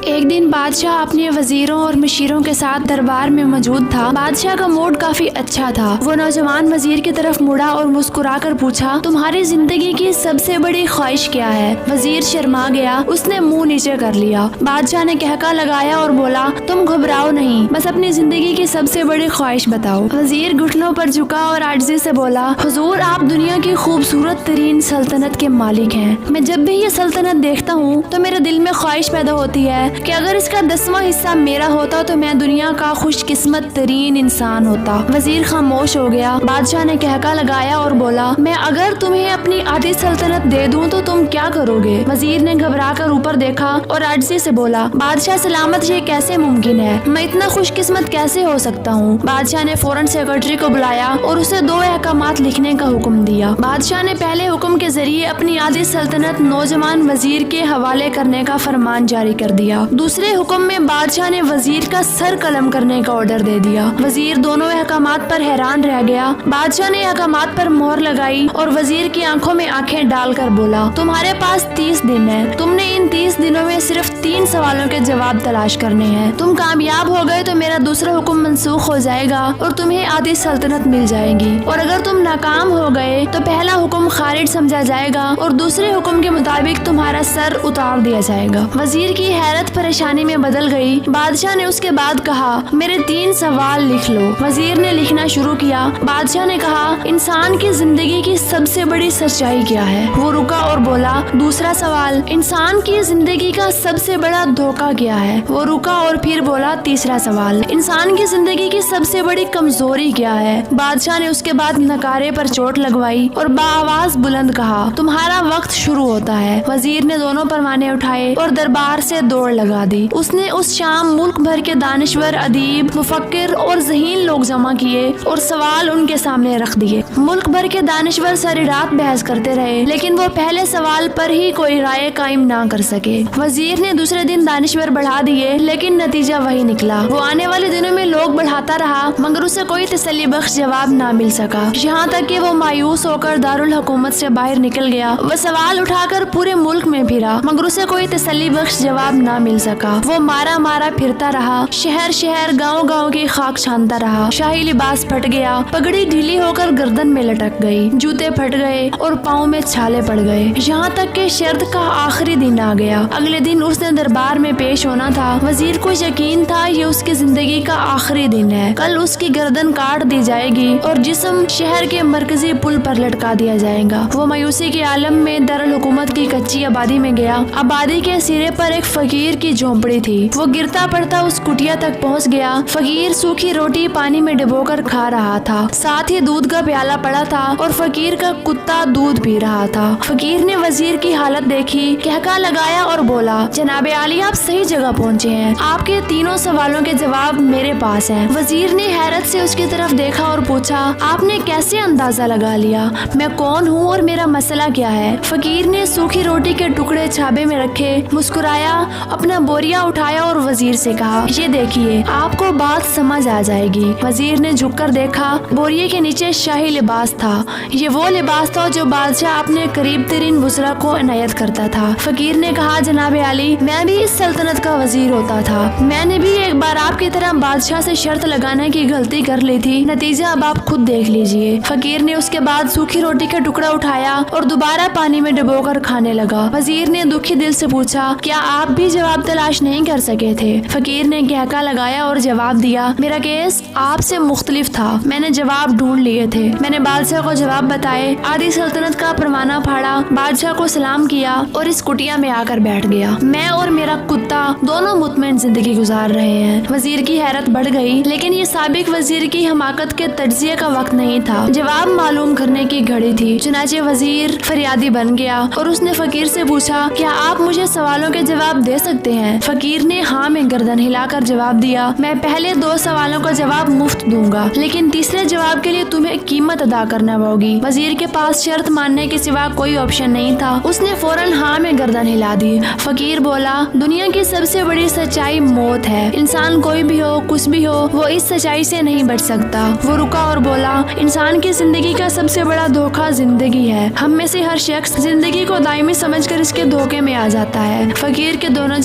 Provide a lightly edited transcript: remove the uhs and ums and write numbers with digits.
ایک دن بادشاہ اپنے وزیروں اور مشیروں کے ساتھ دربار میں موجود تھا۔ بادشاہ کا موڈ کافی اچھا تھا۔ وہ نوجوان وزیر کی طرف مڑا اور مسکرا کر پوچھا، تمہاری زندگی کی سب سے بڑی خواہش کیا ہے؟ وزیر شرما گیا، اس نے منہ نیچے کر لیا۔ بادشاہ نے کہکا لگایا اور بولا، تم گھبراؤ نہیں، بس اپنی زندگی کی سب سے بڑی خواہش بتاؤ۔ وزیر گھٹنوں پر جھکا اور عاجزی سے بولا، حضور آپ دنیا کی خوبصورت ترین سلطنت کے مالک ہیں۔ میں جب بھی یہ سلطنت دیکھتا ہوں تو میرے دل میں خواہش پیدا ہوتی ہے کہ اگر اس کا 10واں حصہ میرا ہوتا تو میں دنیا کا خوش قسمت ترین انسان ہوتا۔ وزیر خاموش ہو گیا۔ بادشاہ نے کہکا لگایا اور بولا، میں اگر تمہیں اپنی آدھی سلطنت دے دوں تو تم کیا کرو گے؟ وزیر نے گھبرا کر اوپر دیکھا اور عاجزی سے بولا، بادشاہ سلامت، یہ کیسے ممکن ہے؟ میں اتنا خوش قسمت کیسے ہو سکتا ہوں؟ بادشاہ نے فوراً سیکرٹری کو بلایا اور اسے 2 احکامات لکھنے کا حکم دیا۔ بادشاہ نے پہلے حکم کے ذریعے اپنی آدھی سلطنت نوجوان وزیر کے حوالے کرنے کا فرمان جاری کر دیا۔ دوسرے حکم میں بادشاہ نے وزیر کا سر قلم کرنے کا آرڈر دے دیا۔ وزیر دونوں احکامات پر حیران رہ گیا۔ بادشاہ نے احکامات پر مہر لگائی اور وزیر کی آنکھوں میں آنکھیں ڈال کر بولا، تمہارے پاس 30 دن ہے۔ تم نے ان 30 دنوں میں صرف 3 سوالوں کے جواب تلاش کرنے ہیں۔ تم کامیاب ہو گئے تو میرا دوسرا حکم منسوخ ہو جائے گا اور تمہیں آدھی سلطنت مل جائے گی، اور اگر تم ناکام ہو گئے تو پہلا حکم خارج سمجھا جائے گا اور دوسرے حکم کے مطابق تمہارا سر اتار دیا جائے گا۔ وزیر کی حیرت پریشانی میں بدل گئی۔ بادشاہ نے اس کے بعد کہا، میرے 3 سوال لکھ لو۔ وزیر نے لکھنا شروع کیا۔ بادشاہ نے کہا، انسان کی زندگی کی سب سے بڑی سچائی کیا ہے؟ وہ رکا اور بولا، دوسرا سوال، انسان کی زندگی کا سب سے بڑا دھوکہ کیا ہے؟ وہ رکا اور پھر بولا، تیسرا سوال، انسان کی زندگی کی سب سے بڑی کمزوری کیا ہے؟ بادشاہ نے اس کے بعد نکارے پر چوٹ لگوائی اور بآواز بلند کہا، تمہارا وقت شروع ہوتا ہے۔ وزیر نے دونوں پروانے اٹھائے اور دربار سے دوڑ لگا دی۔ اس نے اس شام ملک بھر کے دانشور، ادیب، مفکر اور ذہین لوگ جمع کیے اور سوال ان کے سامنے رکھ دیے۔ ملک بھر کے دانشور ساری رات بحث کرتے رہے، لیکن وہ پہلے سوال پر ہی کوئی رائے قائم نہ کر سکے۔ وزیر نے دوسرے دن دانشور بڑھا دیے، لیکن نتیجہ وہی نکلا۔ وہ آنے والے دنوں میں لوگ بڑھاتا رہا، مگر اسے کوئی تسلی بخش جواب نہ مل سکا، یہاں تک کہ وہ مایوس ہو کر دارالحکومت سے باہر نکل گیا۔ وہ سوال اٹھا کر پورے ملک میں پھرا، مگر اسے کوئی تسلی بخش جواب نہ مل سکا۔ وہ مارا مارا پھرتا رہا، شہر شہر، گاؤں گاؤں کی خاک چھانتا رہا۔ شاہی لباس پھٹ گیا، پگڑی ڈھیلی ہو کر گردن میں لٹک گئی، جوتے پھٹ گئے اور پاؤں میں چھالے پڑ گئے، یہاں تک کہ شرد کا آخری دن آ گیا۔ اگلے دن اس نے دربار میں پیش ہونا تھا۔ وزیر کو یقین تھا یہ اس کی زندگی کا آخری دن ہے، کل اس کی گردن کاٹ دی جائے گی اور جسم شہر کے مرکزی پل پر لٹکا دیا جائے گا۔ وہ مایوسی کے عالم میں دارالحکومت کی کچی آبادی میں گیا۔ آبادی کے سرے پر ایک فقیر کی جھونپڑی تھی۔ وہ گرتا پڑتا اس کٹیا تک پہنچ گیا۔ فقیر سوکھی روٹی پانی میں ڈبو کر کھا رہا تھا، ساتھ ہی دودھ کا پیالہ پڑا تھا اور فقیر کا کتا دودھ پی رہا تھا۔ فقیر نے وزیر کی حالت دیکھی، کہکا لگایا اور بولا، جناب عالی، آپ صحیح جگہ پہنچے ہیں، آپ کے 3 سوالوں کے جواب میرے پاس ہیں۔ وزیر نے حیرت سے اس کی طرف دیکھا اور پوچھا، آپ نے کیسے اندازہ لگا لیا میں کون ہوں اور میرا مسئلہ کیا ہے؟ فقیر نے سوکھی روٹی کے ٹکڑے چھابے میں رکھے، مسکرایا، اپنا بوریا اٹھایا اور وزیر سے کہا، یہ دیکھیے، آپ کو بات سمجھ آ جائے گی۔ وزیر نے جھک کر دیکھا، بوریے کے نیچے شاہی لباس تھا۔ یہ وہ لباس تھا جو بادشاہ اپنے قریب ترین وزراء کو عنایت کرتا تھا۔ فقیر نے کہا، جناب عالی، میں بھی اس سلطنت کا وزیر ہوتا تھا، میں نے بھی ایک بار آپ کی طرح بادشاہ سے شرط لگانے کی غلطی کر لی تھی، نتیجہ اب آپ خود دیکھ لیجئے۔ فقیر نے اس کے بعد سوکھی روٹی کا ٹکڑا اٹھایا اور دوبارہ پانی میں ڈبو کر کھانے لگا۔ وزیر نے دکھی دل سے پوچھا، کیا آپ بھی جواب تلاش نہیں کر سکے تھے؟ فقیر نے کہکا لگایا اور جواب دیا، میرا کیس آپ سے مختلف تھا، میں نے جواب ڈھونڈ لیے تھے، میں نے بادشاہ کو جواب بتائے، آدھی سلطنت کا پروانہ پھاڑا، بادشاہ کو سلام کیا اور اس کٹیا میں آ کر بیٹھ گیا۔ میں اور میرا کتا دونوں مطمئن زندگی گزار رہے ہیں۔ وزیر کی حیرت بڑھ گئی، لیکن یہ سابق وزیر کی حماقت کے تجزیے کا وقت نہیں تھا، جواب معلوم کرنے کی گھڑی تھی۔ چنانچہ وزیر فریادی بن گیا اور اس نے فقیر سے پوچھا، کیا آپ مجھے سوالوں کے جواب دے سکتے ہیں؟ فقیر نے ہاں میں گردن ہلا کر جواب دیا، میں پہلے 2 سوالوں کا جواب مفت دوں گا، لیکن تیسرے جواب کے لیے تمہیں قیمت ادا کرنا ہوگی۔ وزیر کے پاس شرط ماننے کے سوا کوئی آپشن نہیں تھا، اس نے فوراً ہاں میں گردن ہلا دی۔ فقیر بولا، دنیا کی سب سے بڑی سچائی موت ہے، انسان کوئی بھی ہو، کچھ بھی ہو، وہ اس سچائی سے نہیں بچ سکتا۔ وہ رکا اور بولا، انسان کی زندگی کا سب سے بڑا دھوکہ زندگی ہے، ہم میں سے ہر شخص زندگی کو دائمی سمجھ کر اس کے دھوکے میں آ جاتا ہے۔ فقیر کے دونوں